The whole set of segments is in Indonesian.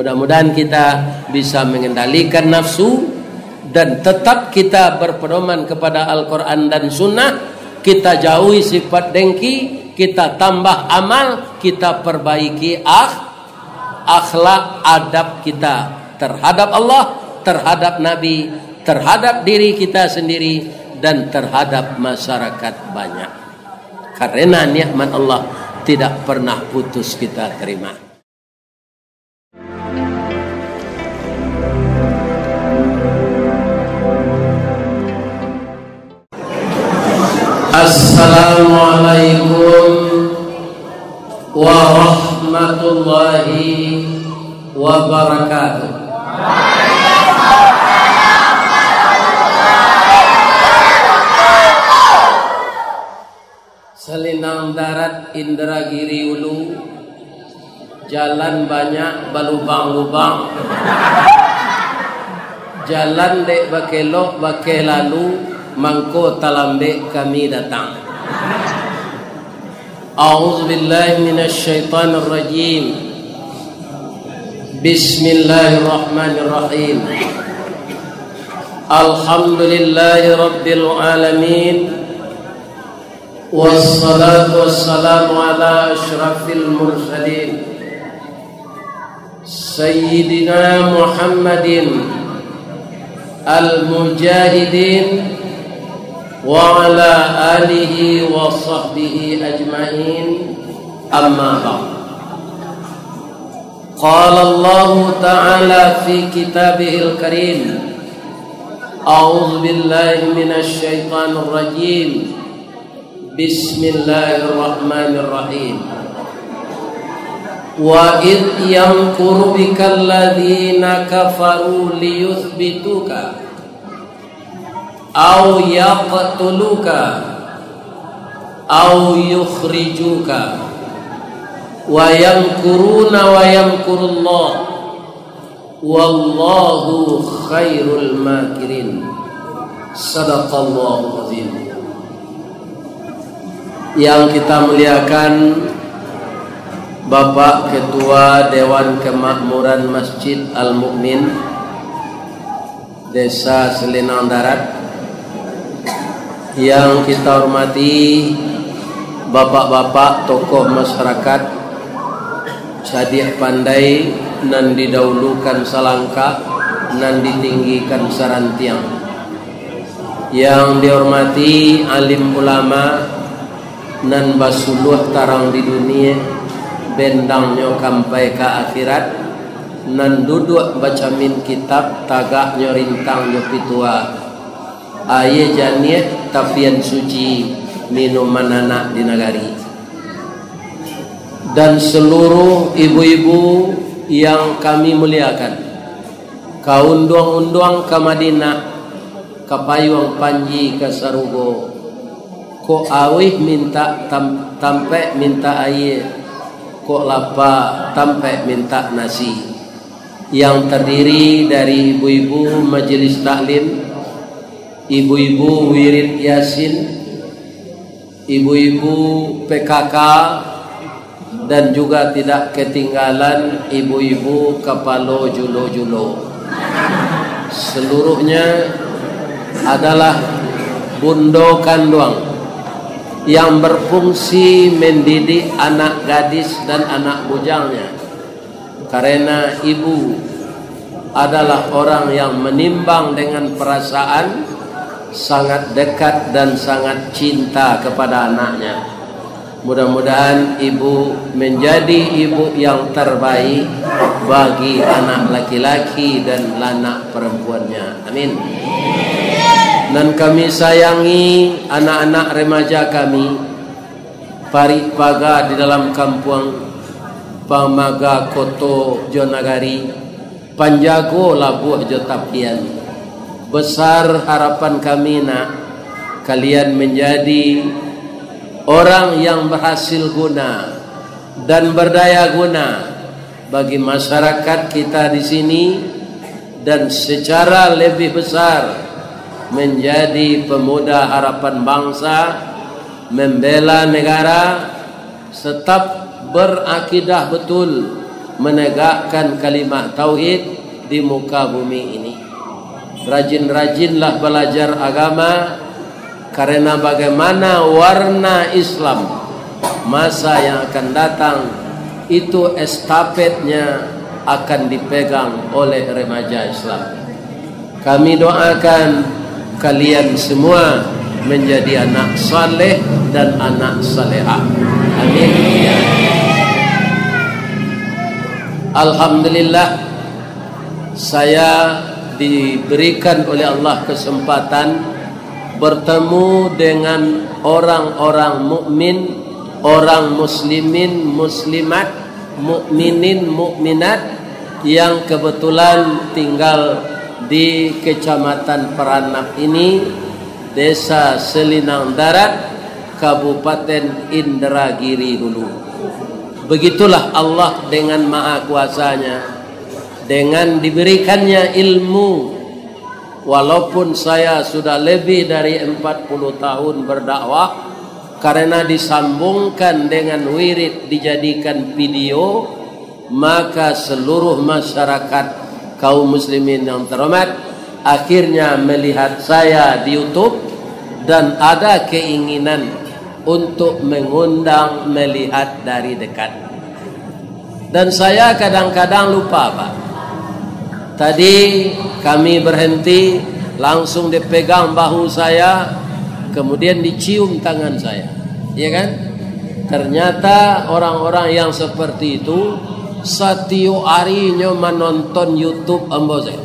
Mudah-mudahan kita bisa mengendalikan nafsu dan tetap kita berpedoman kepada Al-Quran dan Sunnah. Kita jauhi sifat dengki, kita tambah amal, kita perbaiki akhlak adab kita terhadap Allah, terhadap Nabi, terhadap diri kita sendiri, dan terhadap masyarakat banyak. Karena nikmat Allah tidak pernah putus kita terima. Assalamualaikum warahmatullahi wabarakatuh. Selinang darat Indragiri Ulu, jalan banyak balubang-lubang, jalan dek bakelok bake lalu, mangko talambe kami datang. A'udzubillahi minasyaitonir rajim. Bismillahirrahmanirrahim. Alhamdulillahi rabbil alamin. Wassalatu wassalamu ala asyrafil mursalin Sayyidina Muhammadin al-mujahidin wa ala alihi wa sahbihi ajma'in, amma ba'd. Qala Allah ta'ala fi kitabihil karim, a'udzu billahi minasy syaithanir rajim. Bismillahirrahmanirrahim. Wa id yamkuru bikal ladzina kafaru liyuthbituka aw yaqtuluka aw yukhrijuka wa yamkuruna wa yamkurullah wallahu khairul makirin. Sadaqallahu azim. Yang kita muliakan Bapak Ketua Dewan Kemakmuran Masjid Al-Mu'min Desa Selinang Darat, yang kita hormati bapak-bapak tokoh masyarakat, cadik pandai nan didahulukan salangka, nan ditinggikan sarantiang, yang dihormati alim ulama nan basuluh tarang di dunia, bendangnya sampai ke akhirat, nan duduk baca min kitab tagaknya rintangnya pitua aye janiet tapian suci minuman anak di nagari, dan seluruh ibu-ibu yang kami muliakan, kaunduang-unduang ke Madinah, ke Payuang Panji, ke Sarugo, ko awih minta tampe minta air, ko lapa tampe minta nasi, yang terdiri dari ibu-ibu majelis taklim, ibu-ibu wirid yasin, ibu-ibu PKK, dan juga tidak ketinggalan ibu-ibu kepala julo-julo. Seluruhnya adalah bundo kanduang yang berfungsi mendidik anak gadis dan anak bujangnya, karena ibu adalah orang yang menimbang dengan perasaan, sangat dekat dan sangat cinta kepada anaknya. Mudah-mudahan ibu menjadi ibu yang terbaik bagi anak laki-laki dan anak perempuannya. Amin. Dan kami sayangi anak-anak remaja kami, Parippaga di dalam kampung Pamaga Koto Jonagari, Panjago Labuh Jotapian. Besar harapan kami nak kalian menjadi orang yang berhasil guna dan berdaya guna bagi masyarakat kita di sini, dan secara lebih besar menjadi pemuda harapan bangsa, membela negara, tetap berakidah betul menegakkan kalimat tauhid di muka bumi ini. Rajin-rajinlah belajar agama, karena bagaimana warna Islam masa yang akan datang itu estafetnya akan dipegang oleh remaja Islam. Kami doakan kalian semua menjadi anak saleh dan anak salehah. Amin. Alhamdulillah, saya diberikan oleh Allah kesempatan bertemu dengan orang-orang mukmin, orang muslimin, muslimat, mukminin, mukminat yang kebetulan tinggal di Kecamatan Peranap ini, Desa Selinang Darat, Kabupaten Indragiri Hulu. Begitulah Allah dengan maha kuasanya, dengan diberikannya ilmu. Walaupun saya sudah lebih dari 40 tahun berdakwah, karena disambungkan dengan wirid dijadikan video, maka seluruh masyarakat kaum muslimin yang terhormat akhirnya melihat saya di YouTube dan ada keinginan untuk mengundang melihat dari dekat. Dan saya kadang-kadang lupa, Pak. Tadi kami berhenti, langsung dipegang bahu saya, kemudian dicium tangan saya, ya kan? Ternyata orang-orang yang seperti itu setiap harinya menonton YouTube ambo saya,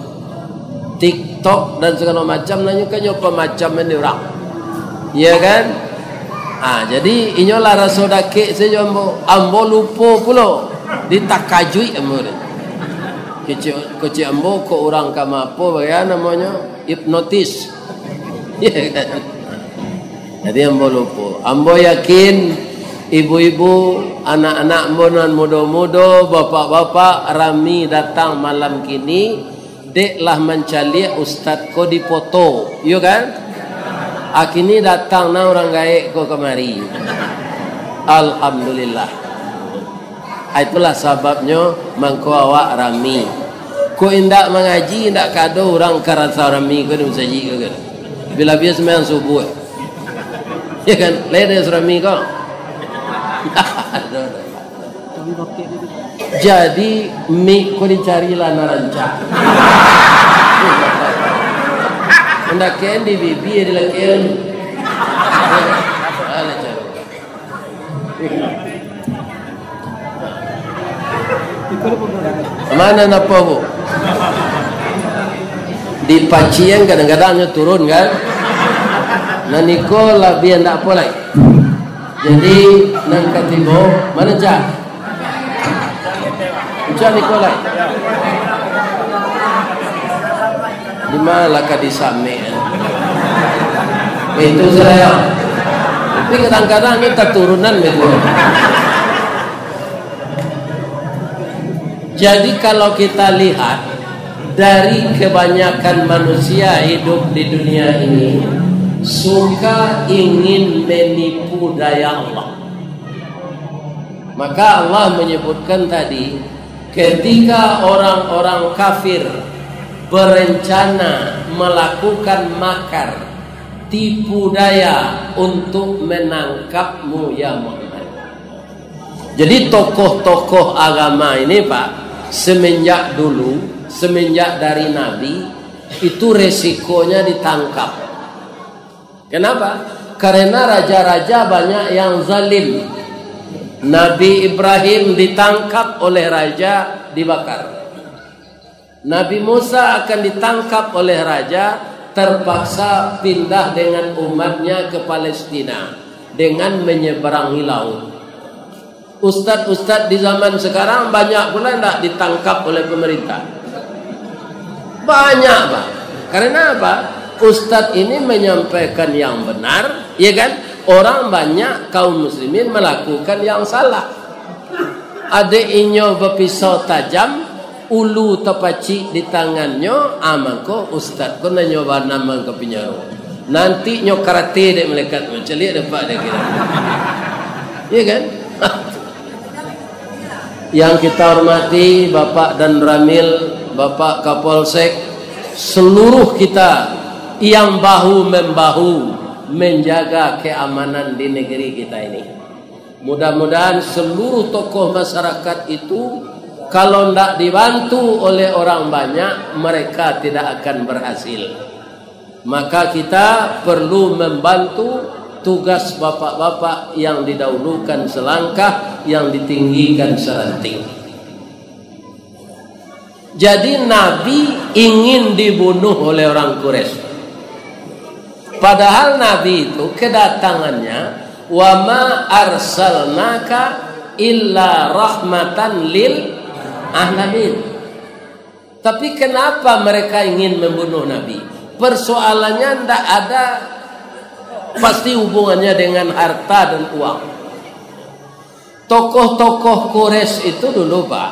TikTok dan segala macam, nanya kan nyoba macam ini orang, ya kan? Jadi inyolah rasa dake saja ambo lupa pula ditakajui ambo ni. Kecil ambo ko orang kama apa ya namanya, hipnotis. Ya kan? Jadi ambo lupa. Ambo yakin ibu-ibu, anak-anak monan muda-muda, bapak-bapak rami datang malam kini, deklah mencari ustaz ko di foto, yo kan? Akini datang na orang gaek ko kemari. Alhamdulillah. Itulah sebabnya mangko awak rami. Ko indak mengaji, indak kado orang karasa rami ko di masjid ko. Bila biasa sembahyang subuh. Ya kan? Leda rami ko. Jadi mie ko dicarilah naranca. Hendak ken di bibi di lakian. Mana napa bu? Di pacian kadang-kadangnya turun kan? Naniko lebih ndak apa lagi. Jadi nang katibo mana cak? Cak Nikolai. Di mana lah kadisame? Itu saya. Tapi kadang-kadang kita turunan betul. Jadi kalau kita lihat dari kebanyakan manusia hidup di dunia ini suka ingin menipu daya Allah. Maka Allah menyebutkan tadi, ketika orang-orang kafir berencana melakukan makar, tipu daya untuk menangkapmu ya Muhammad. Jadi tokoh-tokoh agama ini Pak, semenjak dulu, semenjak dari Nabi, itu resikonya ditangkap. Kenapa? Karena raja-raja banyak yang zalim. Nabi Ibrahim ditangkap oleh raja, dibakar. Nabi Musa akan ditangkap oleh raja, terpaksa pindah dengan umatnya ke Palestina dengan menyeberangi laut. Ustadz-ustadz di zaman sekarang banyak pula tidak ditangkap oleh pemerintah. Banyak Pak. Karena apa? Ustadz ini menyampaikan yang benar, ya kan? Orang banyak kaum muslimin melakukan yang salah. Ada inyo berpisau tajam, ulu tepaci di tangannya, amangko ustadz ko nanyoba namang kepinyaro. Nanti nyo karate dek melekat menceli dapat dek kira. Ya kan? Yang kita hormati Bapak dan Ramil, Bapak Kapolsek, seluruh kita yang bahu-membahu menjaga keamanan di negeri kita ini. Mudah-mudahan seluruh tokoh masyarakat itu kalau tidak dibantu oleh orang banyak, mereka tidak akan berhasil. Maka kita perlu membantu tugas bapak-bapak yang didahulukan selangkah, yang ditinggikan seranting. Jadi Nabi ingin dibunuh oleh orang Quraisy. Padahal Nabi itu kedatangannya, wa ma arsalnaka illa rahmatan lil alamin. Tapi kenapa mereka ingin membunuh Nabi? Persoalannya tidak ada pasti hubungannya dengan harta dan uang. Tokoh-tokoh Quraisy itu dulu Pak,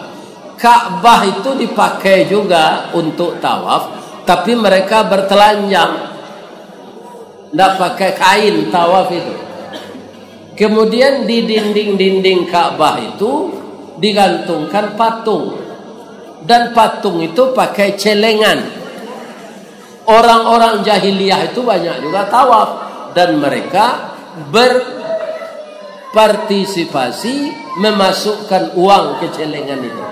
Ka'bah itu dipakai juga untuk tawaf, tapi mereka bertelanjang, tidak pakai kain tawaf itu. Kemudian di dinding-dinding Ka'bah itu digantungkan patung, dan patung itu pakai celengan. Orang-orang jahiliyah itu banyak juga tawaf, dan mereka berpartisipasi memasukkan uang ke celengan itu.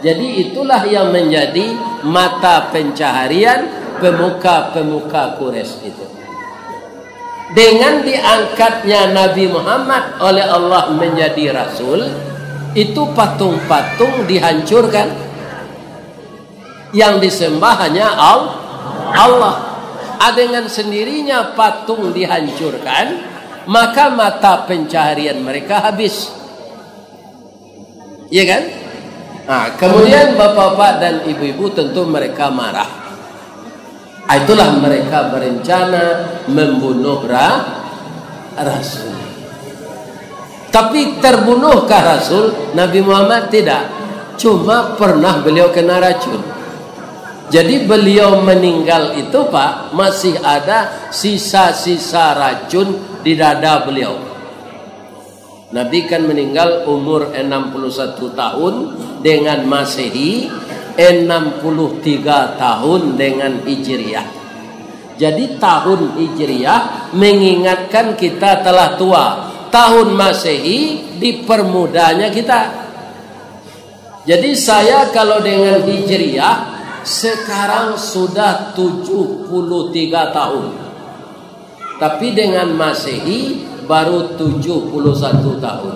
Jadi itulah yang menjadi mata pencaharian pemuka-pemuka Quraisy itu. Dengan diangkatnya Nabi Muhammad oleh Allah menjadi Rasul, itu patung-patung dihancurkan. Yang disembah hanya Allah. Dengan sendirinya patung dihancurkan, maka mata pencaharian mereka habis. Iya kan? Nah, kemudian bapak-bapak dan ibu-ibu tentu mereka marah. Itulah mereka berencana membunuh Rasul. Tapi terbunuhkah Rasul? Nabi Muhammad tidak. Cuma pernah beliau kena racun. Jadi beliau meninggal itu Pak, masih ada sisa-sisa racun di dada beliau. Nabi kan meninggal umur 61 tahun dengan Masehi, 63 tahun dengan Hijriah. Jadi tahun Hijriah mengingatkan kita telah tua. Tahun Masehi dipermudahnya kita. Jadi saya kalau dengan Hijriah sekarang sudah 73 tahun. Tapi dengan Masehi baru 71 tahun.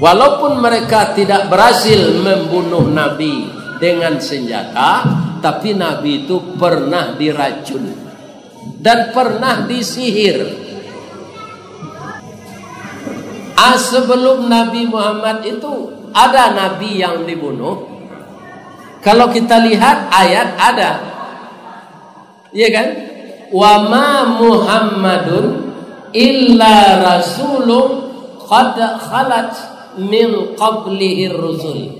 Walaupun mereka tidak berhasil membunuh Nabi dengan senjata, tapi Nabi itu pernah diracun dan pernah disihir. Sebelum Nabi Muhammad itu ada Nabi yang dibunuh. Kalau kita lihat ayat ada, iya kan? Wa ma Muhammadun illa rasulun qad khalat min qablihi rusul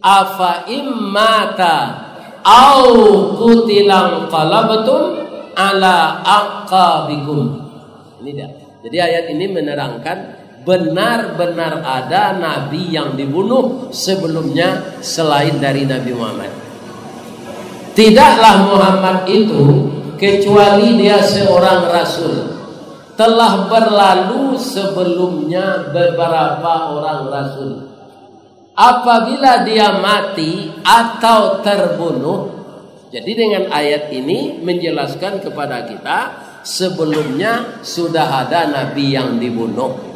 afa immata au qutilan qalabtum ala aqabikum. Ini dia. Jadi ayat ini menerangkan benar-benar ada Nabi yang dibunuh sebelumnya selain dari Nabi Muhammad. Tidaklah Muhammad itu kecuali dia seorang Rasul. Telah berlalu sebelumnya beberapa orang Rasul. Apabila dia mati atau terbunuh, jadi dengan ayat ini menjelaskan kepada kita sebelumnya sudah ada Nabi yang dibunuh.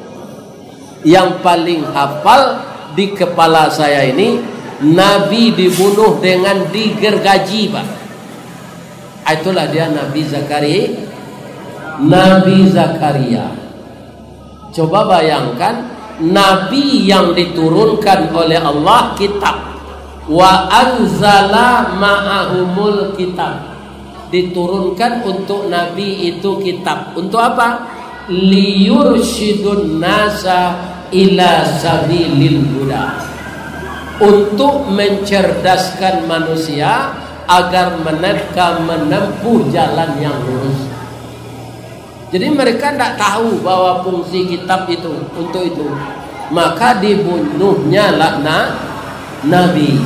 Yang paling hafal di kepala saya ini, Nabi dibunuh dengan digergaji Pak. Itulah dia Nabi Zakaria. Nabi Zakaria. Coba bayangkan, Nabi yang diturunkan oleh Allah kitab. Wa anzala ma'ahumul kitab. Diturunkan untuk Nabi itu kitab. Untuk apa? Liyursyidun nasa ila sabilil huda, untuk mencerdaskan manusia agar mereka menempuh jalan yang lurus. Jadi mereka tidak tahu bahwa fungsi kitab itu untuk itu. maka dibunuhnya laknat Nabi.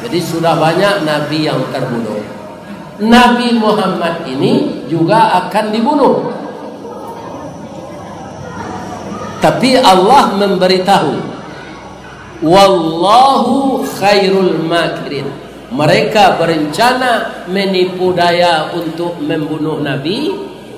Jadi sudah banyak Nabi yang terbunuh. Nabi Muhammad ini juga akan dibunuh. Tapi Allah memberitahu, wallahu khairul makirin. Mereka berencana menipu daya untuk membunuh Nabi,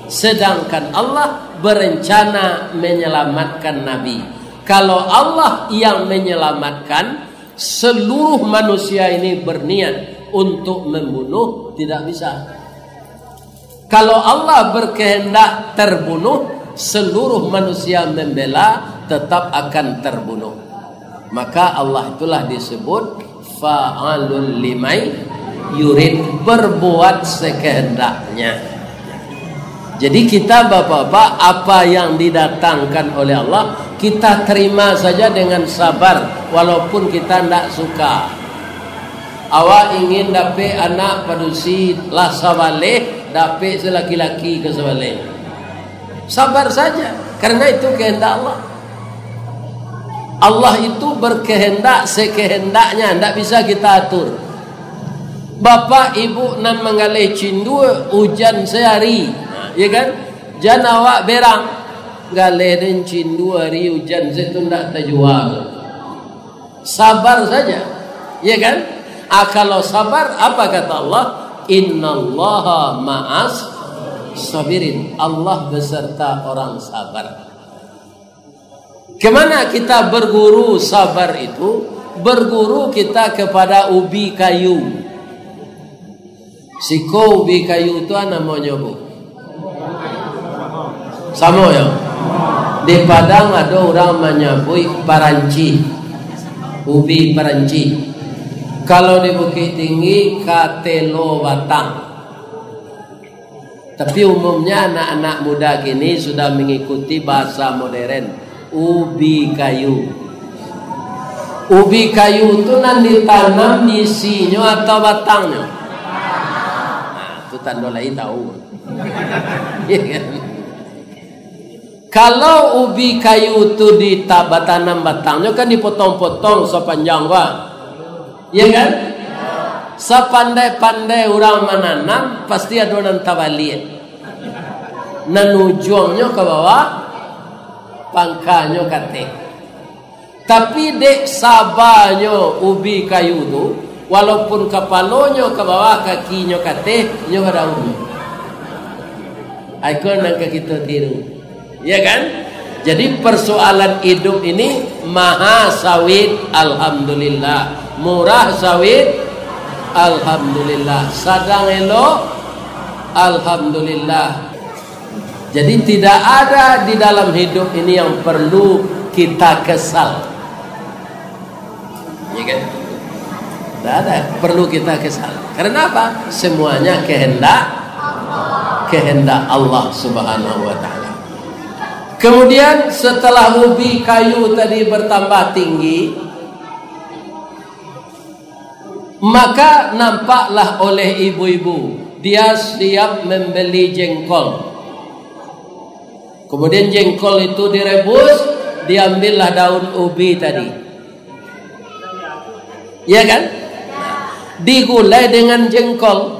sedangkan Allah berencana menyelamatkan Nabi. Kalau Allah yang menyelamatkan, seluruh manusia ini berniat untuk membunuh, tidak bisa. Kalau Allah berkehendak terbunuh, seluruh manusia membela, tetap akan terbunuh. Maka Allah itulah disebut fa'alul limai yurid, berbuat sekehendaknya. Jadi kita bapak-bapak, apa yang didatangkan oleh Allah kita terima saja dengan sabar, walaupun kita tidak suka. Awak ingin dapat anak padusi lah sabaleh, dapat selaki-laki ke sabaleh, sabar saja, karena itu kehendak Allah. Allah itu berkehendak sekehendaknya, tidak bisa kita atur. Bapak ibu nan menggalih cindu hujan sehari, ya kan? Jangan awak berang galih dan cindu hari hujan itu tidak terjual. Sabar saja, ya kan? Kalau sabar, apa kata Allah? Innallaha ma'as sabirin. Allah beserta orang sabar. Kemana kita berguru sabar itu? Berguru kita kepada ubi kayu. Siko ubi kayu itu namanya bu. Sama ya. Di Padang ada orang menyebut paranci. Ubi paranci. Kalau di Bukit Tinggi katelo batang. Tapi umumnya anak-anak muda gini sudah mengikuti bahasa modern. Ubi kayu. Ubi kayu itu nanti ditanam isinya atau batangnya? Nah, itu tanda lain tahu. Kalau ubi kayu itu ditanam batangnya kan dipotong-potong sepanjang wah, ya kan? Sepandai-pandai orang menanam pasti ada orang tabalik. Nan ujungnya ke bawah, pangkanya kate. Tapi dek sabarnya ubi kayu tu, walaupun kepalanya ke bawah, kakinya kate, nya ada daun. Ikon yang kita tiru, ya kan? Jadi persoalan hidup ini maha sawit, alhamdulillah. Murah sawit, alhamdulillah. Sadang elok, alhamdulillah. Jadi tidak ada di dalam hidup ini yang perlu kita kesal, ya kan? Tidak ada perlu kita kesal. Karena apa? Semuanya kehendak Allah Subhanahu wa ta'ala. Kemudian setelah ubi kayu tadi bertambah tinggi, maka nampaklah oleh ibu-ibu dia siap membeli jengkol. Kemudian jengkol itu direbus, diambillah daun ubi tadi, ya kan? Digulai dengan jengkol.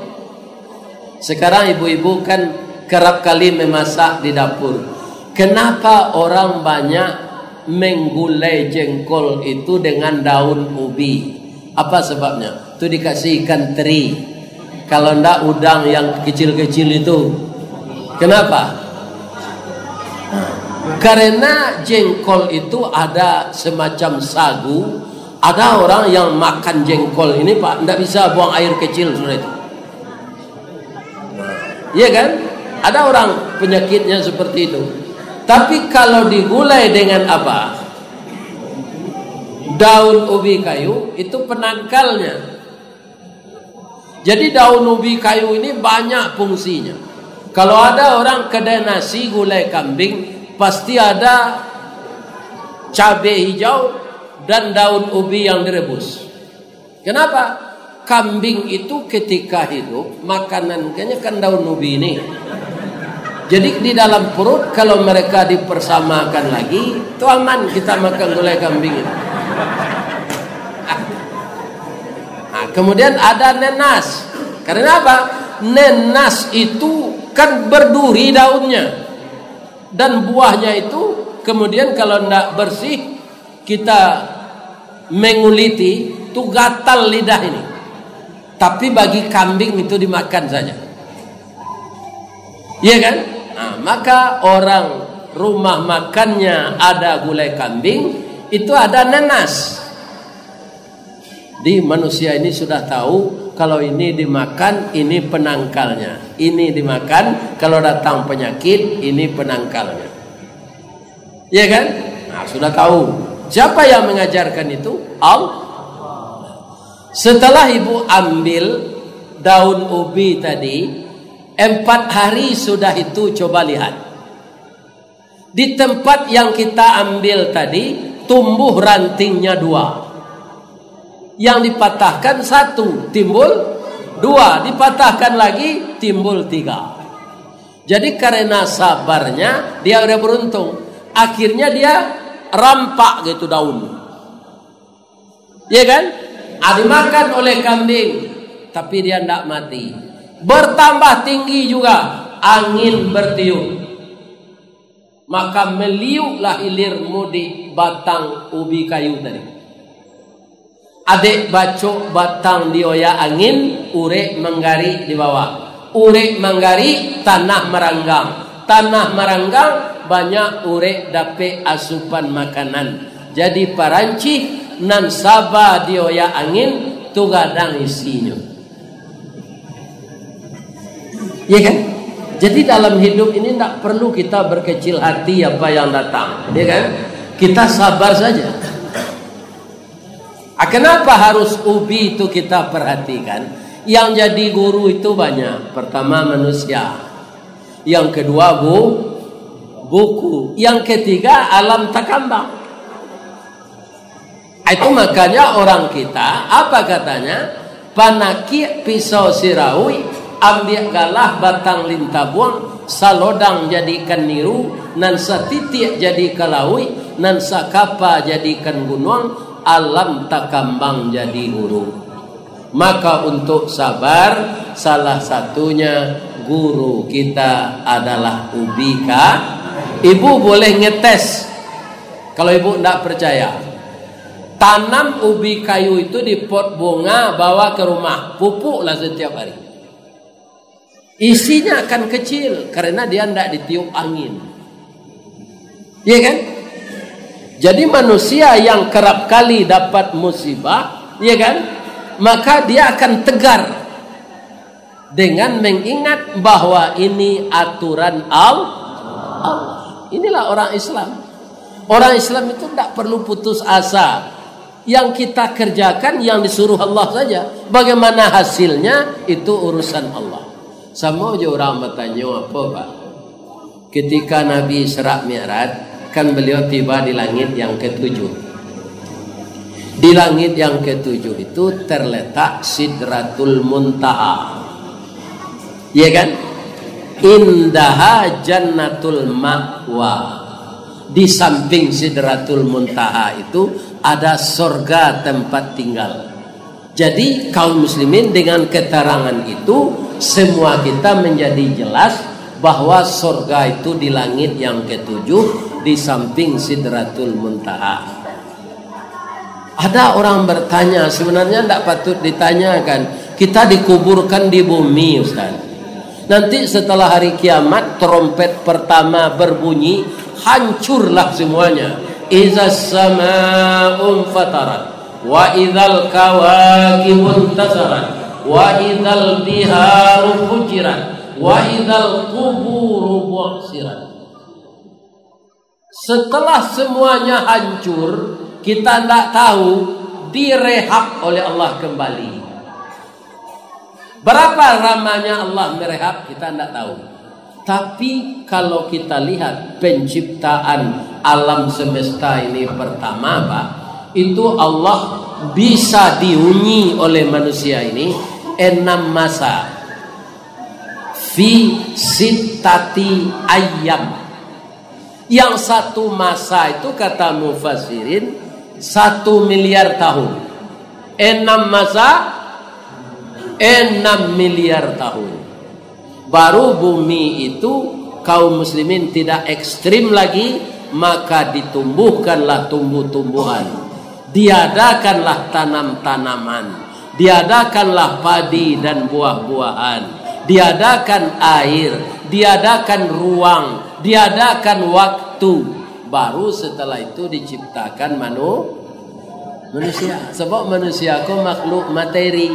Sekarang ibu-ibu kan kerap kali memasak di dapur. Kenapa orang banyak menggulai jengkol itu dengan daun ubi? Apa sebabnya? Itu dikasih ikan teri. Kalau ndak udang yang kecil-kecil itu. Kenapa? Karena jengkol itu ada semacam sagu. Ada orang yang makan jengkol ini pak, ndak bisa buang air kecil seperti itu. Iya kan? Ada orang penyakitnya seperti itu. Tapi kalau digulai dengan apa? Daun ubi kayu itu penangkalnya. Jadi daun ubi kayu ini banyak fungsinya. Kalau ada orang kedai nasi gulai kambing, pasti ada cabai hijau dan daun ubi yang direbus. Kenapa? Kambing itu ketika hidup makanannya kan daun ubi ini. Jadi di dalam perut kalau mereka dipersamakan lagi, itu aman kita makan gulai kambing itu. Nah, kemudian ada nenas. Karena apa? Nenas itu kan berduri daunnya. Dan buahnya itu kemudian kalau tidak bersih kita menguliti, itu gatal lidah ini. Tapi bagi kambing itu dimakan saja. Iya kan? Nah, maka orang rumah makannya ada gulai kambing, itu ada nenas. Di manusia ini sudah tahu kalau ini dimakan, ini penangkalnya. Ini dimakan, kalau datang penyakit, ini penangkalnya. Iya kan? Nah, sudah tahu. Siapa yang mengajarkan itu? Allah. Setelah ibu ambil daun ubi tadi, 4 hari sudah itu, coba lihat. Di tempat yang kita ambil tadi, tumbuh rantingnya 2. Yang dipatahkan 1, timbul 2. Dipatahkan lagi, timbul 3. Jadi karena sabarnya, dia udah beruntung. Akhirnya dia rampak gitu daun. Iya kan? Dimakan oleh kambing, tapi dia tidak mati. Bertambah tinggi juga, angin bertiup, maka meliuklah ilirmu di batang ubi kayu tadi. Adik bacok batang dioyak angin, urek menggari di bawah. Urek menggari, tanah meranggang. Tanah meranggang, banyak urek dapat asupan makanan. Jadi parancih nan sabah dioyak angin, tu gadang isinya. Ya kan? Jadi dalam hidup ini tidak perlu kita berkecil hati apa yang datang, ya kan? Kita sabar saja. Kenapa harus ubi itu kita perhatikan? Yang jadi guru itu banyak. Pertama manusia, yang kedua buku, yang ketiga alam takambang. Itu makanya orang kita apa katanya? Panaki pisau sirawi, ambil galah batang lintabuang, salodang jadikan niru, nan satitik jadi kalawi, nan sakapa jadikan gunung, alam takambang jadi guru. Maka untuk sabar, salah satunya guru kita adalah ubika. Ibu boleh ngetes. Kalau ibu tidak percaya, tanam ubi kayu itu di pot bunga, bawa ke rumah, pupuklah setiap hari. Isinya akan kecil karena dia tidak ditiup angin. Iya kan? Jadi manusia yang kerap kali dapat musibah, iya kan? Maka dia akan tegar dengan mengingat bahwa ini aturan Allah. Inilah orang Islam. Orang Islam itu tidak perlu putus asa. Yang kita kerjakan yang disuruh Allah saja. Bagaimana hasilnya itu urusan Allah. Sama aja orang bertanya apa Pak? Ketika Nabi Isra Mi'raj, kan beliau tiba di langit yang ke-7. Di langit yang ke-7 itu terletak Sidratul Muntaha. Iya kan? Indaha Jannatul Ma'wa. Di samping Sidratul Muntaha itu ada surga tempat tinggal. Jadi kaum muslimin dengan keterangan itu semua kita menjadi jelas bahwa surga itu di langit yang ke-7 di samping Sidratul Muntaha. Ada orang bertanya, sebenarnya tidak patut ditanyakan. Kita dikuburkan di bumi, Ustaz. Nanti setelah hari kiamat trompet pertama berbunyi, hancurlah semuanya. Izas sama'un fatarat wa idzal kawakibun tasarat wa idzal biharu fujirat wa idzal quburu bu'sirat. Setelah semuanya hancur, kita tidak tahu, direhab oleh Allah kembali. Berapa lamanya Allah merehab kita tidak tahu. Tapi kalau kita lihat penciptaan alam semesta ini pertama Pak, itu Allah bisa dihuni oleh manusia ini 6 masa. fi sittati ayyam. Yang satu masa itu kata mufassirin 1 miliar tahun. 6 masa 6 miliar tahun. Baru bumi itu kaum muslimin tidak ekstrim lagi, maka ditumbuhkanlah tumbuh-tumbuhan, diadakanlah tanam-tanaman, diadakanlah padi dan buah-buahan, diadakan air, diadakan ruang, diadakan waktu. Baru setelah itu diciptakan manusia. Sebab manusia itu makhluk materi.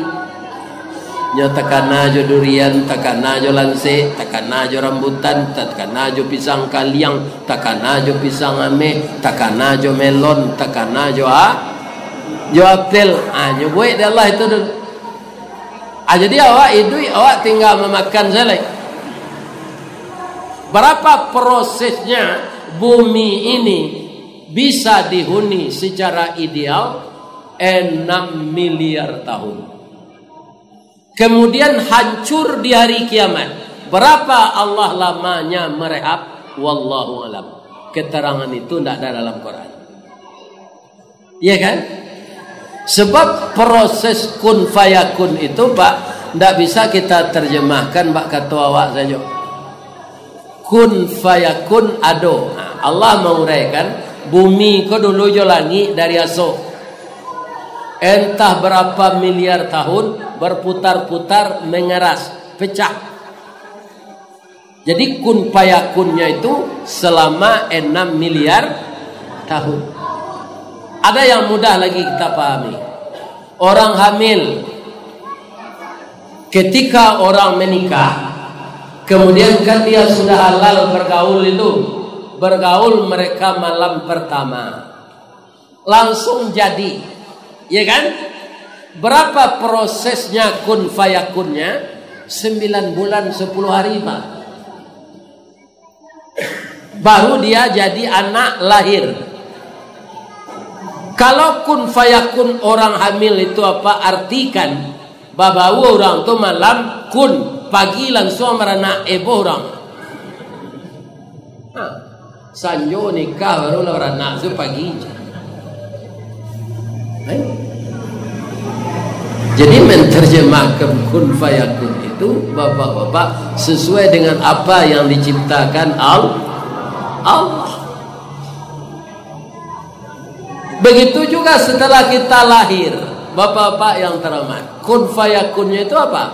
Nyo takana jo durian, takana jo lanse, takana jo rambutan, takana jo pisang kaliang, takana jo pisang ame, takana jo melon, takana jo apel. Nyo buat Allah itu dulu. Jadi awak hidup, awak tinggal memakan saja. Berapa prosesnya bumi ini bisa dihuni secara ideal? 6 miliar tahun. Kemudian hancur di hari kiamat. Berapa Allah lamanya merehab? Wallahu alam. Keterangan itu tidak ada dalam Quran. Iya kan? Sebab proses kun fayakun itu Pak, tidak bisa kita terjemahkan Pak kata awak saja. Kun fayakun ado. Allah menguraikan bumi ko dulu jo langit dari asok. Entah berapa miliar tahun berputar-putar mengeras, pecah. Jadi kun fayakunnya itu selama 6 miliar tahun. Ada yang mudah lagi kita pahami. Orang hamil, ketika orang menikah, kemudian kan dia sudah halal bergaul itu, bergaul mereka malam pertama, langsung jadi. Ya kan? Berapa prosesnya kun fayakunnya? 9 bulan 10 hari Pak. Baru dia jadi anak lahir. Kalau kun fayakun orang hamil itu apa? Artikan bahwa orang itu malam kun, pagi langsung merana ebo orang. Sanjo nikah baru orang anak itu pagi. Jadi menerjemahkan kun fayakun itu bapak-bapak sesuai dengan apa yang diciptakan Allah. Begitu juga setelah kita lahir, bapak-bapak yang terhormat, kun fayakunnya itu apa?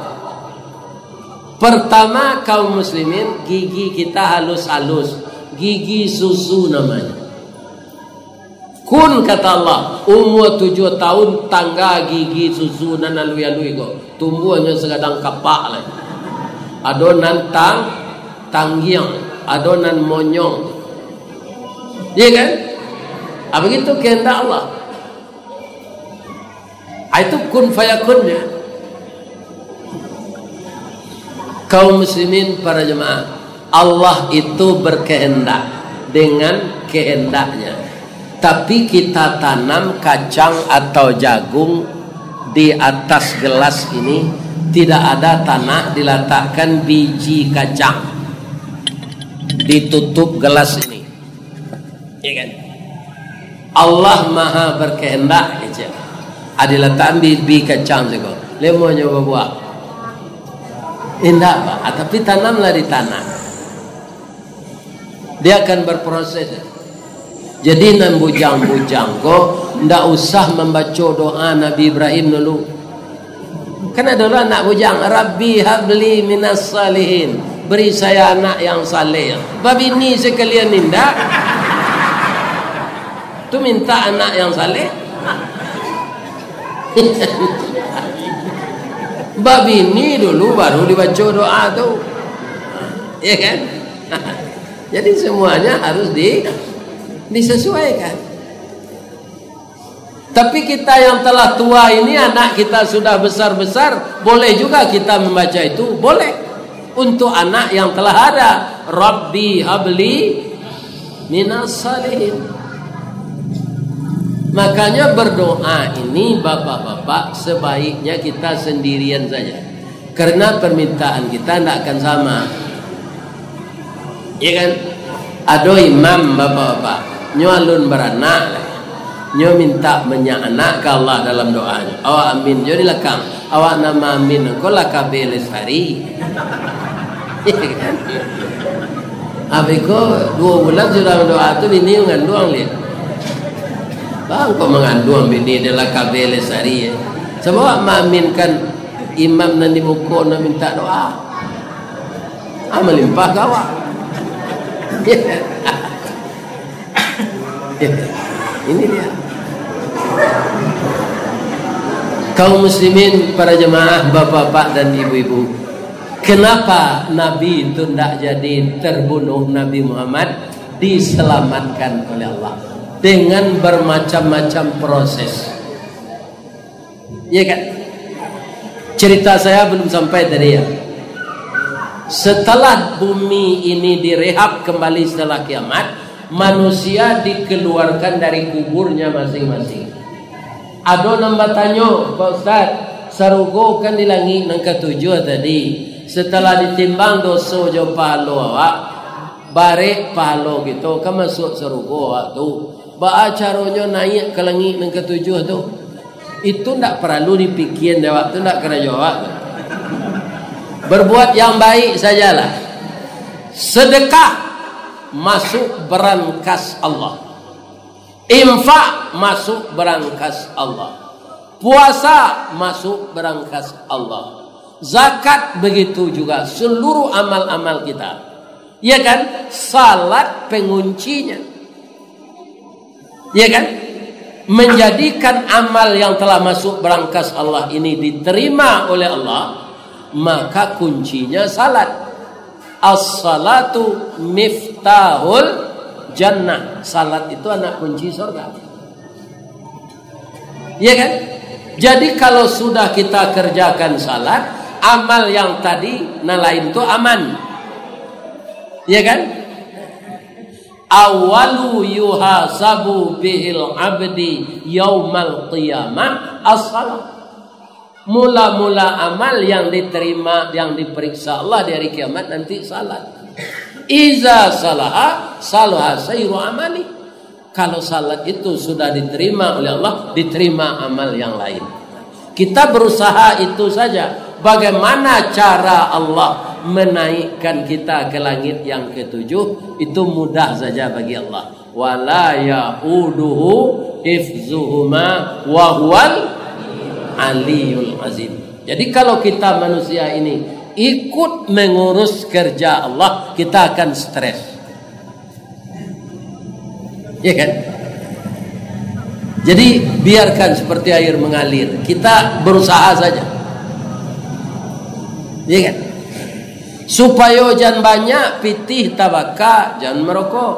Pertama kaum muslimin, gigi kita halus-halus, gigi susu namanya. Kun kata Allah, umur 7 tahun tangga gigi susu nan alui-alui kok. Tumbuhnya segadang kapak lah. Adonan tanggiang, adonan monyong. Iya kan? Apa begitu kehendak Allah. Itu kun fayakunnya. Kaum muslimin para jemaah, Allah itu berkehendak dengan kehendaknya. Tapi kita tanam kacang atau jagung di atas gelas ini, tidak ada tanah, diletakkan biji kacang, ditutup gelas ini, ya kan? Allah maha berkehendak aja. Diletakkan biji kacang juga, lemonnya berbuah, indah Pak. Tapi tanamlah di tanah, dia akan berproses. Jadi nan bujang-bujang kok ndak usah membaca doa Nabi Ibrahim dulu. Kan ada anak bujang, Rabbi habli minas salihin, beri saya anak yang saleh. Bab ini sekalian indah. Tu minta anak yang saleh. Bab ini dulu baru dibaca doa tu. Ya kan? Jadi semuanya harus disesuaikan. Tapi kita yang telah tua ini, anak kita sudah besar-besar, boleh juga kita membaca itu, boleh. Untuk anak yang telah ada, Rabbi habli minas salihin. Makanya berdoa ini bapak-bapak sebaiknya kita sendirian saja. Karena permintaan kita tidak akan sama. Ya kan? Ada imam bapak-bapak nyualun beranak, nyo minta menyak anak ke Allah dalam doanya. Awak amin jo dilakang. Awak nama amin engko lakabe lesari. Ya kan? Abiko 2 bulan sudah doa tu bini mengandung lihat. Bang kok mengandung bini adalah kabe lesari ya. Sebab mengaminkan imam nan di muka nak minta doa. Melimpah kawa. Ini dia. Kaum muslimin, para jemaah, bapak-bapak dan ibu-ibu, kenapa Nabi itu tidak jadi terbunuh? Nabi Muhammad diselamatkan oleh Allah dengan bermacam-macam proses. Ya kan? Cerita saya belum sampai tadi ya. Setelah bumi ini direhab kembali setelah kiamat, manusia dikeluarkan dari kuburnya masing-masing. Ada nambah tanya, Pak Ustaz, sarugo kan di langit nang ketujuh tadi. Setelah ditimbang dosa jo pahalo awak, bare pahalo gitu, kan masuk sarugo awak tu. Ba caranya naik ke langit nang ketujuh tu. Itu ndak perlu dipikir jawab tu, ndak kena jawab. Berbuat yang baik sajalah. Sedekah masuk berangkas Allah. Infak masuk berangkas Allah. Puasa masuk berangkas Allah. Zakat begitu juga, seluruh amal-amal kita. Ya kan? Salat penguncinya. Ya kan? Menjadikan amal yang telah masuk berangkas Allah ini diterima oleh Allah, maka kuncinya salat. As-salatu miftahul jannah. Salat itu anak kunci surga. Ya kan? Jadi kalau sudah kita kerjakan salat, amal yang tadi nah lain itu aman. Ya kan? Awalu yuhasabu bihil abdi yaumal qiyamah as-salat. Mula-mula amal yang diterima, yang diperiksa Allah di hari kiamat nanti salat. Iza salaha salaha sayru amali. Kalau salat itu sudah diterima oleh Allah, diterima amal yang lain. Kita berusaha itu saja. Bagaimana cara Allah menaikkan kita ke langit yang ketujuh? Itu mudah saja bagi Allah. Wala ya'uduhu hifzuhuma wa huwal aliyul azim. Jadi kalau kita manusia ini ikut mengurus kerja Allah, kita akan stres. Ya kan? Jadi biarkan seperti air mengalir. Kita berusaha saja. Ya kan? Supaya jangan banyak pitih tabaka, jangan merokok.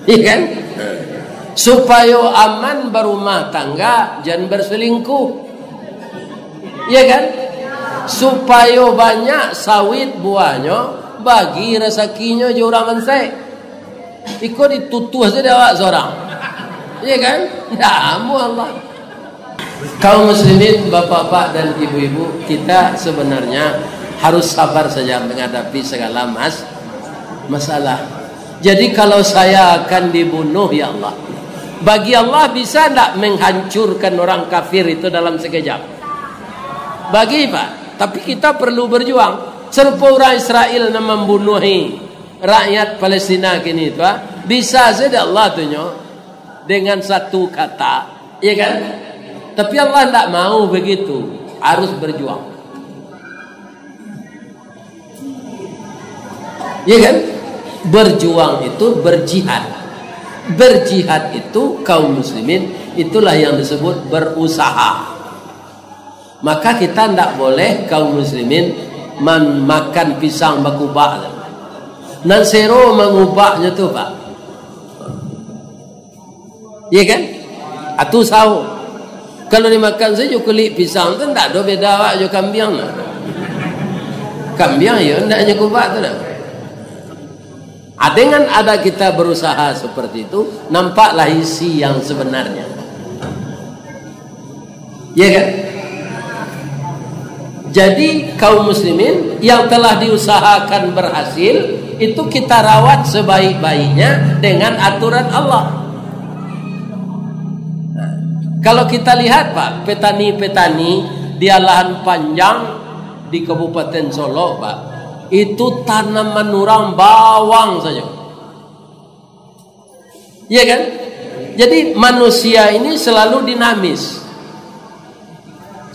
Ya kan? Supaya aman berumah tangga, jangan berselingkuh. Ya kan? Supaya banyak sawit buahnya, bagi rezekinya jurang mensek. Ikut ditutuh saja awak seorang. Ya kan? Namu Allah. Kaum muslimin, bapak-bapak dan ibu-ibu, kita sebenarnya harus sabar saja menghadapi segala masalah. Jadi kalau saya akan dibunuh, ya Allah, bagi Allah bisa tidak menghancurkan orang kafir itu dalam sekejap? Bagi Pak. Tapi kita perlu berjuang. Serupa orang Israel yang membunuhi rakyat Palestina kini Pak, bisa saja Allah tunjuk dengan satu kata, ya kan? Tapi Allah tidak mau begitu, harus berjuang. Ya kan? Berjuang itu berjihad. Berjihad itu kaum muslimin, itulah yang disebut berusaha. Maka kita tidak boleh kaum muslimin makan pisang bakubak. Nan sero mengubahnya tu Pak. Ya kan? Atu sahu. Kalau dimakan saja kulit pisang tu tidak ada beda awak jo kambing. Kambing ya tidak nyekubak tu dah. Dengan ada kita berusaha seperti itu, nampaklah isi yang sebenarnya. Ya kan? Jadi kaum muslimin yang telah diusahakan berhasil itu kita rawat sebaik-baiknya dengan aturan Allah. Nah, kalau kita lihat Pak, petani-petani di lahan panjang di Kabupaten Solo Pak, itu tanaman orang bawang saja. Iya kan? Jadi manusia ini selalu dinamis.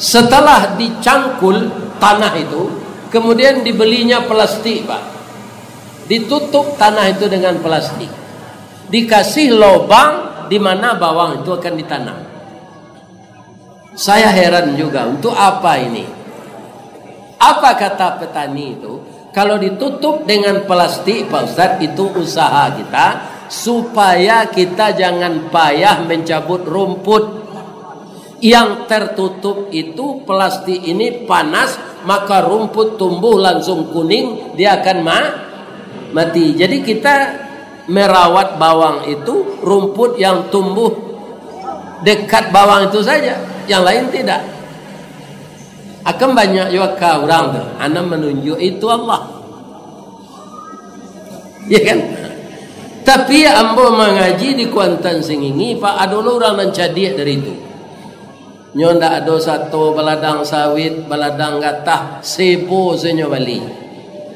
Setelah dicangkul tanah itu, kemudian dibelinya plastik Pak. Ditutup tanah itu dengan plastik. Dikasih lubang di mana bawang itu akan ditanam. Saya heran juga, untuk apa ini? Apa kata petani itu? Kalau ditutup dengan plastik Pak Ustadz, itu usaha kita supaya kita jangan payah mencabut rumput. Yang tertutup itu plastik ini panas, maka rumput tumbuh langsung kuning, dia akan mati. Jadi kita merawat bawang itu, rumput yang tumbuh dekat bawang itu saja, yang lain tidak. Akan banyak juga orang tuh, anak menunjuk itu Allah, ya kan? Tapi ambo mengaji di Kuantan Singingi Pak, ada orang yang cadik dari itu. Nyo ndak ada satu baladang sawit, baladang gatah, sebo senyo bali.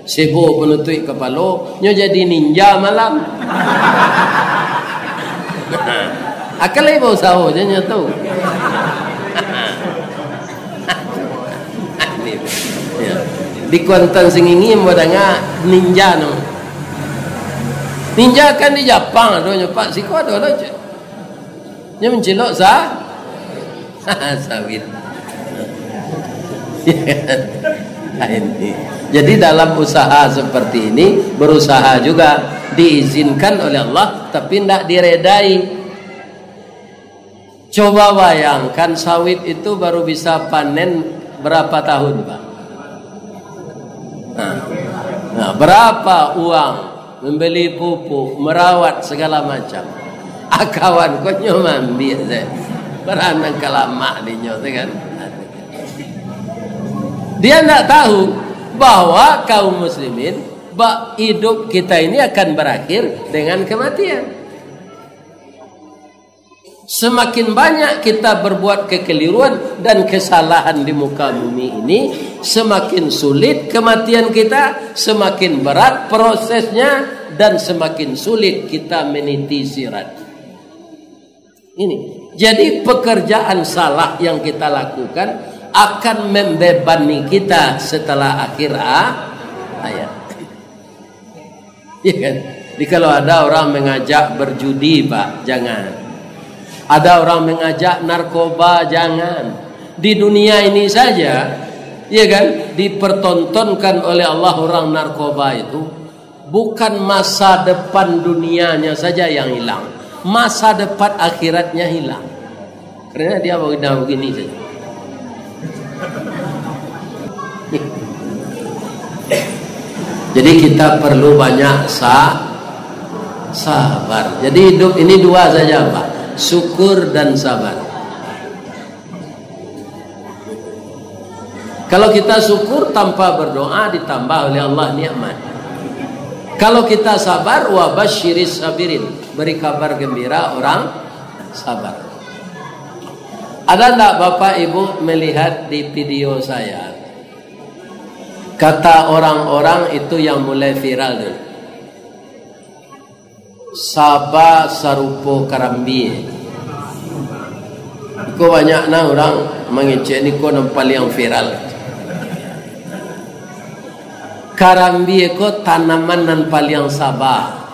Sebo penutui kepala, nyo jadi ninja malam. Akal ibu sawo je nyo tu. Di Kuantan Singingi modanga ninja no. Ninja kan di Jepang ada nyo Pak, siko ada lo je. Nyo mencelok sawit. Jadi dalam usaha seperti ini, berusaha juga diizinkan oleh Allah, tapi tidak diredai. Coba bayangkan sawit itu baru bisa panen berapa tahun Pak? Nah, berapa uang membeli pupuk, merawat segala macam. Akawan kok nyomambi saya. Beranang kalamak dia kan. Dia tidak tahu bahwa kaum muslimin, hidup kita ini akan berakhir dengan kematian. Semakin banyak kita berbuat kekeliruan dan kesalahan di muka bumi ini, semakin sulit kematian kita, semakin berat prosesnya, dan semakin sulit kita meniti sirat. Ini. Jadi pekerjaan salah yang kita lakukan akan membebani kita setelah akhir hayat. Ya kan? Jadi kalau ada orang mengajak berjudi Pak, jangan. Ada orang mengajak narkoba, jangan. Di dunia ini saja, ya kan, dipertontonkan oleh Allah orang narkoba itu, bukan masa depan dunianya saja yang hilang, masa depan akhiratnya hilang. Karena dia begini saja. Jadi kita perlu banyak sabar. Jadi hidup ini dua saja Pak, syukur dan sabar. Kalau kita syukur tanpa berdoa, ditambah oleh Allah nikmat. Kalau kita sabar, wa basyiris sabirin, beri kabar gembira orang sabar. Ada enggak Bapak Ibu melihat di video saya? Kata orang-orang itu yang mulai viral dulu. Sabah sarupo karambie. Iko banyak na orang mengecek ni ko nampak yang viral. Karambie ko tanaman nan paling Sabah.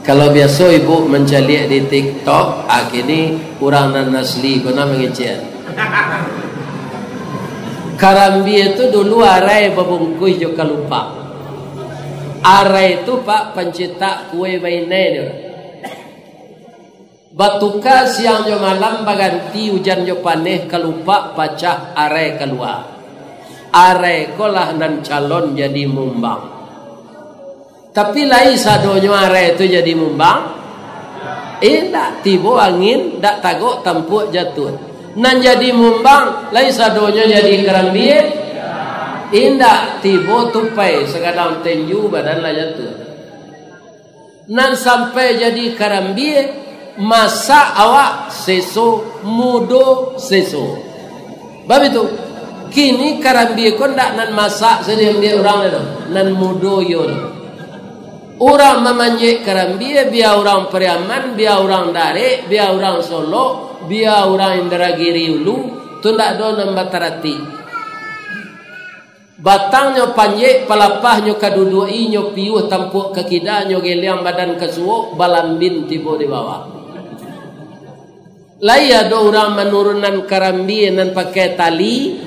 Kalau biasa ibu mencari di TikTok, kini kurang nan asli, kena mengecek. Karambie itu dulu arai babungkuy jo kalupa. Arai itu Pak pencetak kue mainai dia. Batuka siang jo malam baganti hujan jo paneh kalupa pacah arai keluar. Arai kolah nan calon jadi mumbang. Tapi lai sadonyo arai itu jadi mumbang. Tak tiba angin, tak tagok tampuk jatuh. nan jadi mumbang lai sadonya jadi kerambie indah tibo tupai sekadang tenju badan lah jatuh nan sampai jadi kerambie masa awak seso mudo seso bab itu kini kerambie ko ndak nan masak sedia dia orang itu nan mudo yon orang memanjek kerambie biar orang Periaman biar orang Dare biar orang Solo biar orang Indragiri Ulu tu ndak do nambah tarati batangnya panjek palapahnya kadudui nyo piuh tampuk ke kida nyo geliang badan kesuo balambin tibo di bawah laya do orang menurunan kerambie nan pakai tali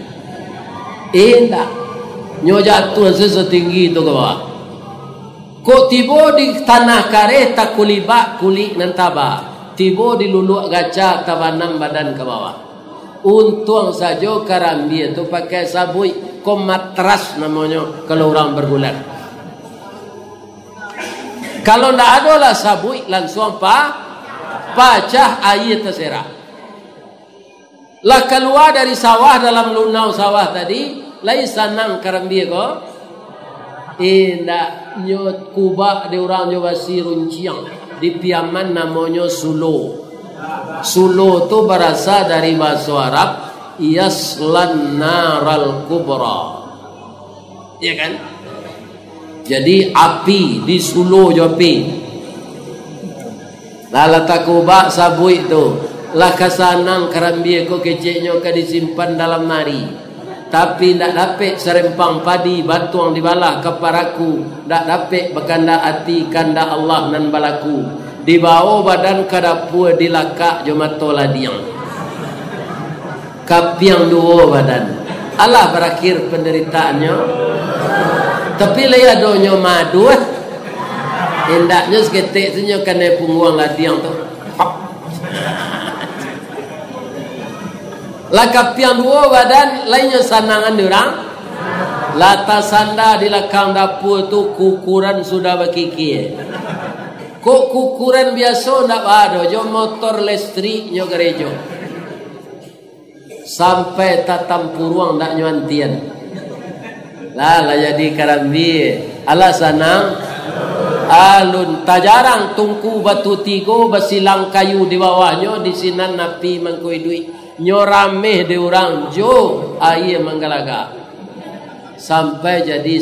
indah nyo jatuh setinggi tu ke bawah kok tibo di tanah kare tak kulibak kulik nan tabak tibo di luluk gaca tabanam badan ke bawah untung saja kerambie tu pakai sabui ko matras namanya kalau orang bergulat kalau ndak ada lah sabui langsung pacah air terserah lah keluar dari sawah dalam lunau sawah tadi lai sanang kerambie ko indak nyot kubak di orang Jawa Sirunciang di Piaman namanya Sulo. Sulo tu berasal dari bahasa Arab yaslan naral kubra. Ya kan? Jadi api di Sulo jo api. Lala takubak sabui tu. Lah kasanang kerambie ko keceknya ka disimpan dalam nari. Tapi ndak dapat serempang padi batuang di balah keparaku ndak dapat berkanda hati kanda Allah nan balaku dibawa badan kadapua dilakak jomato ladiang kapiang dua badan Allah berakhir penderitaannya tapi laya donyo madu indaknya seketik senyo kena punguang ladiang tu lakap yang dua badan lainnya sanangan orang lata sanda di lakang dapur tu kukuran sudah berkiki kok kukuran biasa ndak ada jo motor listrik nyo gerejo sampai tatam puruang ndak nyuantian lah jadi kerambie ala sanang alun tajarang tungku batu tigo basilang kayu di bawahnya di sinan napi mangkoi duit nyorameh de orang jo air menggalaga sampai jadi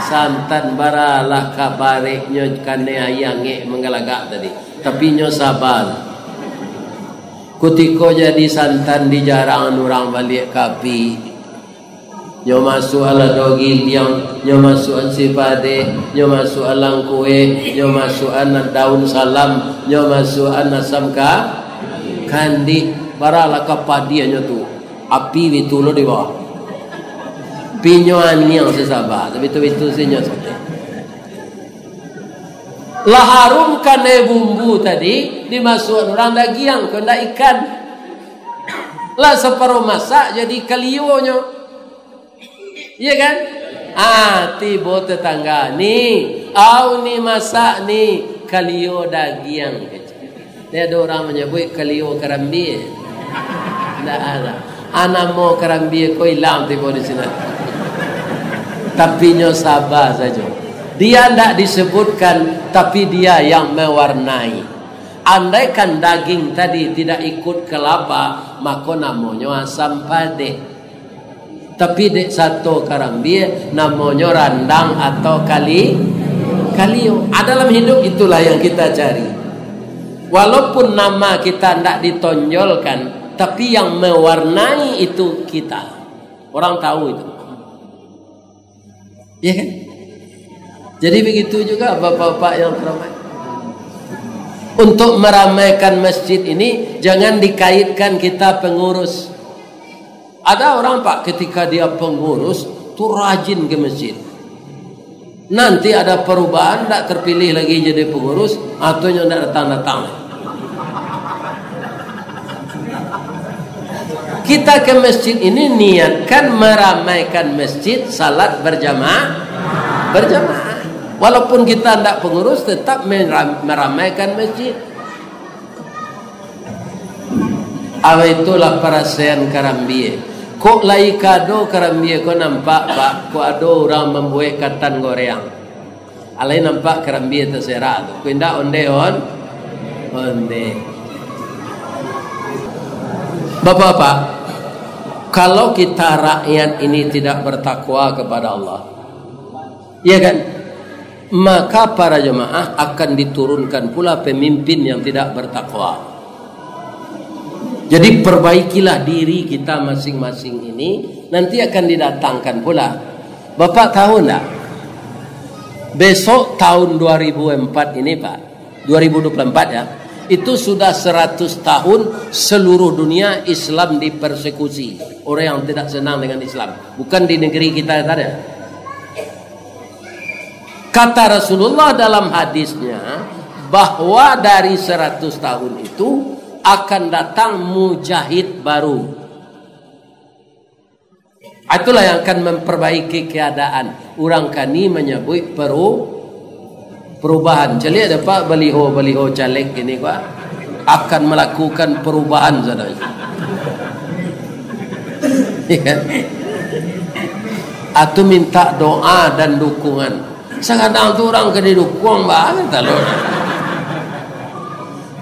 santan baralah kabarek nyo kane ayang menggalaga tadi tapi nyo sabar kutiko jadi santan di jarang orang balik kapi nyo masuk ala dogi liang nyo masuk an sipade nyo masuk alang kue nyo masuk an daun salam nyo masuk an asam kandi baralah kapadiannya tu api itu lo di bawah pinyoan yang sesabar tapi itu senyum saja lah harum kane bumbu tadi dimasukkan orang dagiang kena ikan lah separuh masak jadi kalionya iya kan tiba tetangga ni au ni masak ni kalio dagiang dia ada orang menyebut kalio kerambie tidak ada anak mau kerambie ko hilang tiba di sini tapi nyo sabar saja dia tidak disebutkan tapi dia yang mewarnai andaikan daging tadi tidak ikut kelapa maka namanya asam pade tapi dek satu kerambie namanya randang atau kalio dalam hidup itulah yang kita cari walaupun nama kita tidak ditonjolkan tapi yang mewarnai itu kita orang tahu itu ya kan jadi begitu juga bapak-bapak yang teramai untuk meramaikan masjid ini jangan dikaitkan kita pengurus ada orang pak ketika dia pengurus tu rajin ke masjid nanti ada perubahan tidak terpilih lagi jadi pengurus atau yang tidak datang-datang kita ke masjid ini niatkan meramaikan masjid salat berjamaah walaupun kita tidak pengurus tetap meramaikan masjid Apa itulah perasaan karambie. Kok lai kado karambie ko nampak pak, ko ado orang membuat katan goreang. Alai nampak karambie terserak tu. Ko indak onde. Bapak-bapak, kalau kita rakyat ini tidak bertakwa kepada Allah, ya kan? Maka para jemaah akan diturunkan pula pemimpin yang tidak bertakwa. Jadi perbaikilah diri kita masing-masing ini, nanti akan didatangkan pula. Bapak tahu enggak? Besok tahun 2004 ini Pak, 2024 ya, itu sudah 100 tahun seluruh dunia Islam dipersekusi. Orang yang tidak senang dengan Islam, bukan di negeri kita tadi. Kata Rasulullah dalam hadisnya bahwa dari 100 tahun itu akan datang mujahid baru. Itulah yang akan memperbaiki keadaan. Orang kani menyebut perubahan. Jadi ada Pak baliho caleg ini Pak akan melakukan perubahan saudara. Atau minta doa dan dukungan. Sangat tu orang kena dukung banget talon.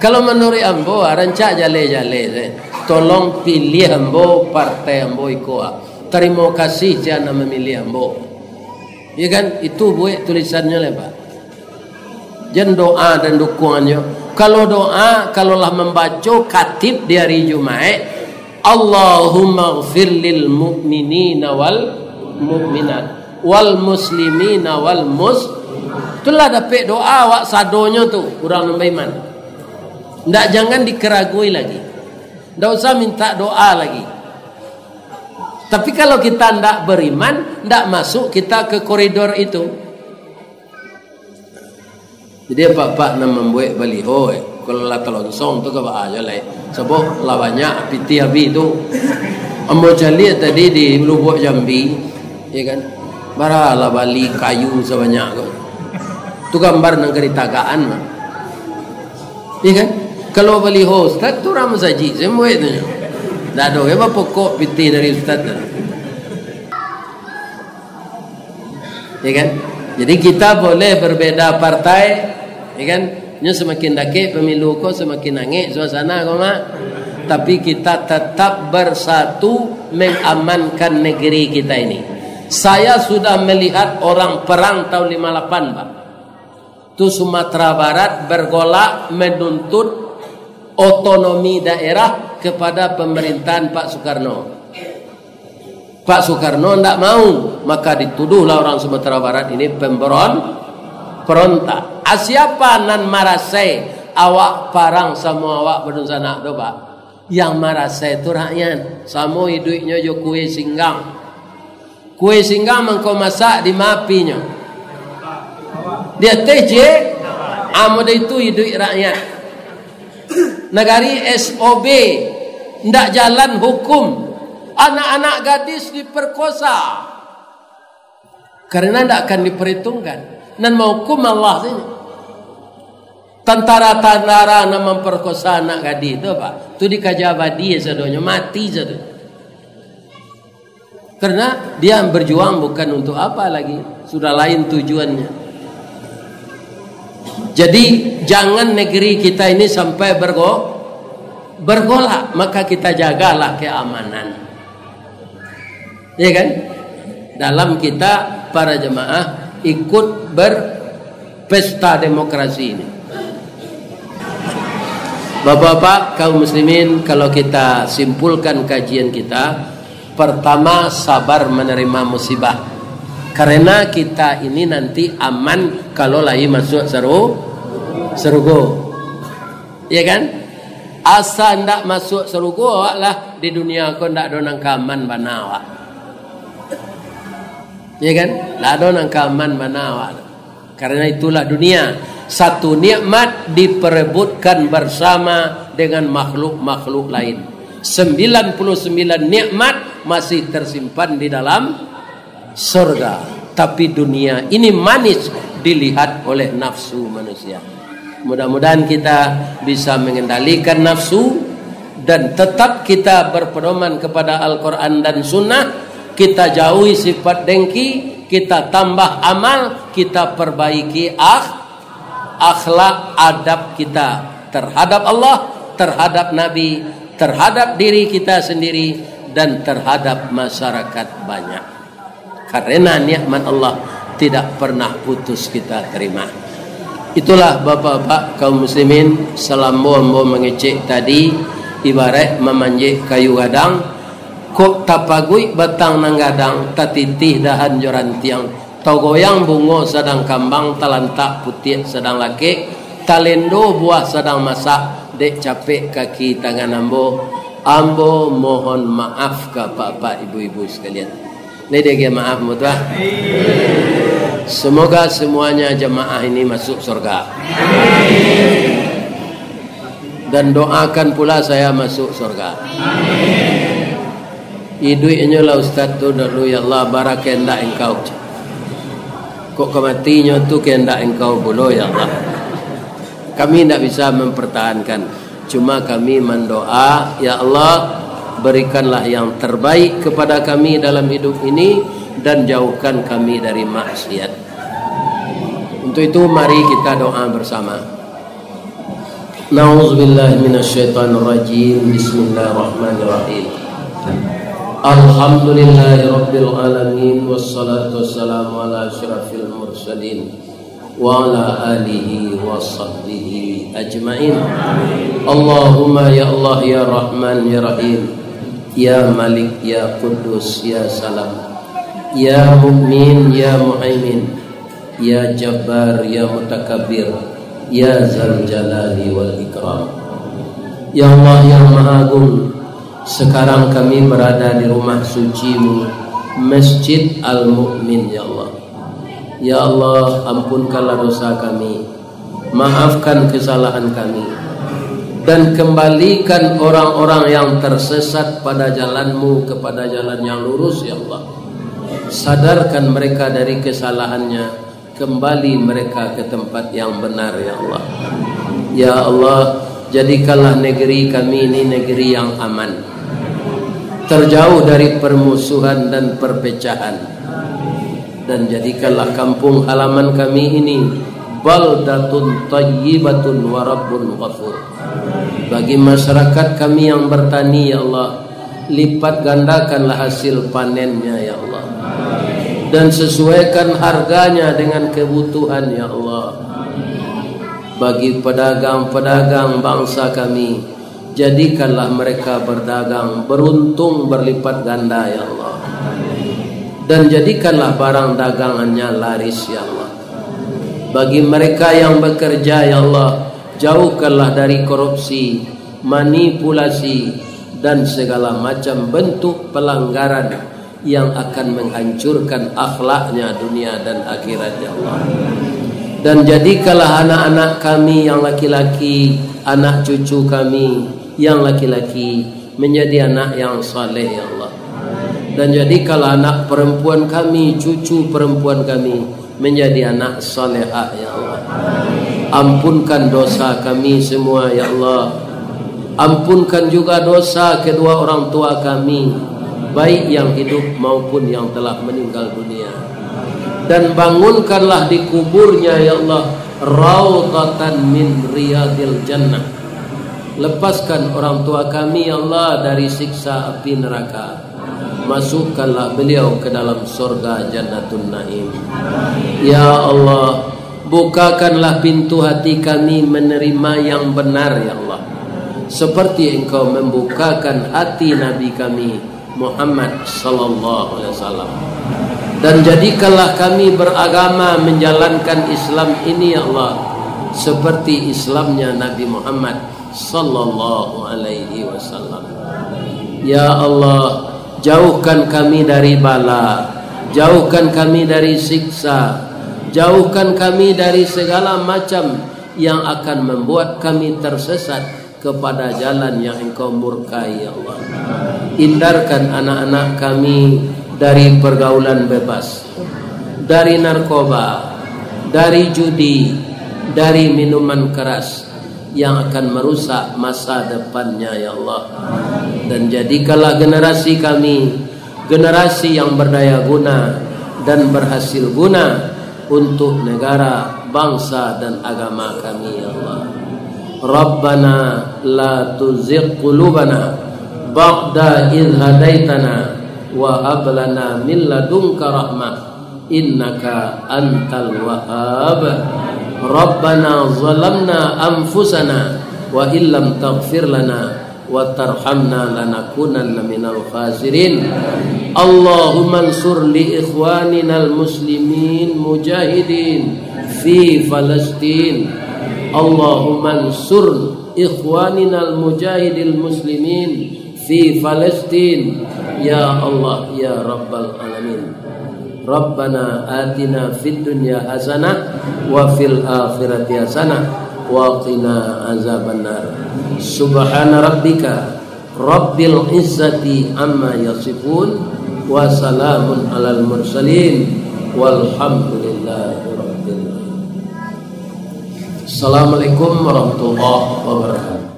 Kalau menurut ambo rancak jale-jale, tolong pilih ambo partai ambo ikoa. Terima kasih jangan memilih ambo. Ya kan itu buat tulisannya lah Pak. Jangan doa dan dukungannya. Kalau doa, kalaulah membaca katib di hari Jumat, Allahumma ghfir lil mu'minina wal mu'minat wal muslimina wal itulah dapat doa wak sadonya tu orang beriman. Ndak jangan dikeragui lagi. Ndak usah minta doa lagi. Tapi kalau kita ndak beriman, ndak masuk kita ke koridor itu. Jadi apa nak membuat baliho kalau lah telonsong tu ke aja lah. Sebab lah banyak piti habis tu. Ambo cari tadi di Lubuk Jambi, ya kan? Baralah bali kayu sebanyak tu. Tu gambar negeri tagaan mah. Ya kan? Kalau bali ustaz tu ram saji semua itu. Dah ada apa pokok piti dari ustaz tu. Ya kan? Jadi kita boleh berbeda partai, ya kan? Nya semakin dakik pemilu ko semakin nangis suasana ko mak. Tapi kita tetap bersatu mengamankan negeri kita ini. Saya sudah melihat orang perang tahun 58 Pak. Itu Sumatera Barat bergolak menuntut otonomi daerah kepada pemerintahan Pak Soekarno. Pak Soekarno tidak mau, maka dituduhlah orang Sumatera Barat ini pemberontak. Siapa nan marasai awak parang semua awak berdusanak tu Pak? Yang marasai itu rakyat. Sama hidupnya jo kue singgang. Kue singgang mengkau masak di mapinya. Dia teje, amada itu hidup rakyat. Negari SOB, ndak jalan hukum. Anak-anak gadis diperkosa. Karena ndak akan diperhitungkan. Dan mau hukum Allah sini. Tentara-tentara nak memperkosa anak gadis itu Pak. Itu dikajabadi sadonya mati sadonya. Karena dia berjuang bukan untuk apa lagi, sudah lain tujuannya. Jadi jangan negeri kita ini sampai bergolak, maka kita jagalah keamanan. Ya kan? Dalam kita para jemaah ikut berpesta demokrasi ini. Bapak-bapak kaum muslimin, kalau kita simpulkan kajian kita, pertama sabar menerima musibah. Karena kita ini nanti aman kalau lagi masuk surga. Ya kan? Asa ndak masuk surga lah di dunia kau ndak ada nang kaman banawa. Ya kan? Ndak ada nang kaman banawa. Karena itulah dunia. Satu nikmat diperebutkan bersama dengan makhluk-makhluk lain. 99 nikmat masih tersimpan di dalam surga. Tapi dunia ini manis dilihat oleh nafsu manusia. Mudah-mudahan kita bisa mengendalikan nafsu dan tetap kita berpedoman kepada Al-Quran dan Sunnah, kita jauhi sifat dengki, kita tambah amal, kita perbaiki akhlak adab kita terhadap Allah, terhadap Nabi, terhadap diri kita sendiri, dan terhadap masyarakat banyak. Karena nikmat Allah tidak pernah putus kita terima. Itulah bapak-bapak kaum muslimin, selambo-ambo mengecek tadi ibarat memanjik kayu gadang, kok tapagui batang nang gadang, tatitih dahan joran tiang, tau goyang bungo sedang kambang, talantak putih sedang laki, talendo buah sedang masak, dek capek kaki tangan ambo mohon maaf ke bapak ibu-ibu sekalian. Ledege maaf mudah. Semoga semuanya jemaah ini masuk surga. Dan doakan pula saya masuk surga. Iduinya lah Ustaz tu dulu, ya Allah barak kendak engkau. Kok kematinya tu kendak engkau bolo, ya Allah. Kami tidak bisa mempertahankan, cuma kami mendoa, ya Allah berikanlah yang terbaik kepada kami dalam hidup ini dan jauhkan kami dari maksiat. Untuk itu mari kita doa bersama. Na'udzubillahi minasyaitonirrajim. Bismillahirrahmanirrahim. Alhamdulillahirabbil alamin, wassalatu wassalamu ala asyrafil mursalin wa ala alihi wa sahbihi ajmain. Allahumma ya Allah ya Rahman ya Rahim, ya Malik ya Qudus ya Salam, ya Mu'min ya Muhaimin, ya Jabbar ya Mutakabbir, ya Zal Jalali wal Ikram. Ya Allah yang Maha Agung, sekarang kami berada di rumah suci-Mu, Masjid Al-Mu'min, ya Allah. Ya Allah, ampunkanlah dosa kami, maafkan kesalahan kami, dan kembalikan orang-orang yang tersesat pada jalan-Mu kepada jalan yang lurus, ya Allah. Sadarkan mereka dari kesalahannya, kembali mereka ke tempat yang benar, ya Allah. Ya Allah, jadikanlah negeri kami ini negeri yang aman, terjauh dari permusuhan dan perpecahan, dan jadikanlah kampung halaman kami ini baldatun tayyibatun wa rabbun ghafur. Bagi masyarakat kami yang bertani, ya Allah, lipat gandakanlah hasil panennya, ya Allah, dan sesuaikan harganya dengan kebutuhan, ya Allah. Bagi pedagang-pedagang bangsa kami, jadikanlah mereka berdagang beruntung berlipat ganda, ya Allah, dan jadikanlah barang dagangannya laris, ya Allah. Bagi mereka yang bekerja, ya Allah, jauhkanlah dari korupsi, manipulasi, dan segala macam bentuk pelanggaran yang akan menghancurkan akhlaknya dunia dan akhirat, ya Allah. Dan jadikanlah anak-anak kami yang laki-laki, anak cucu kami yang laki-laki menjadi anak yang saleh, ya Allah. Dan jadikanlah anak perempuan kami, cucu perempuan kami menjadi anak salehah, ya Allah. Ampunkan dosa kami semua, ya Allah. Ampunkan juga dosa kedua orang tua kami, baik yang hidup maupun yang telah meninggal dunia. Dan bangunkanlah di kuburnya, ya Allah, raudhatan min riyadil jannah. Lepaskan orang tua kami, ya Allah, dari siksa api neraka. Masukkanlah beliau ke dalam surga Jannatun Naim. Ya Allah, bukakanlah pintu hati kami menerima yang benar, ya Allah, seperti Engkau membukakan hati Nabi kami Muhammad sallallahu alaihi wasallam. Dan jadikanlah kami beragama menjalankan Islam ini, ya Allah, seperti Islamnya Nabi Muhammad sallallahu alaihi wasallam. Ya Allah, jauhkan kami dari bala, jauhkan kami dari siksa, jauhkan kami dari segala macam yang akan membuat kami tersesat kepada jalan yang Engkau murkai, ya Allah. Hindarkan anak-anak kami dari pergaulan bebas, dari narkoba, dari judi, dari minuman keras, yang akan merusak masa depannya ya Allah. Dan jadikanlah generasi kami generasi yang berdaya guna dan berhasil guna untuk negara, bangsa dan agama kami ya Allah. Rabbana la tuzigh qulubana ba'da idh hadaitana wa hab lana min ladunka rahmah innaka antal wahhab. Rabbana zalamna anfusana wa illam taghfir lana wa tarhamna lanakunanna minal khasirin. Allahumma ansur li ikhwaninal muslimin mujahidin fi Palestin. Allahumma ansur ikhwaninal mujahidil muslimin fi Palestin ya Allah ya Rabbal alamin. Rabbana atina fid dunya hasanah wa fil akhirati hasanah wa qina azabannar. Subhana rabbika rabbil izzati amma yasifun wa salamun alal mursalin walhamdulillahi rabbil alamin. Assalamualaikum warahmatullahi wabarakatuh.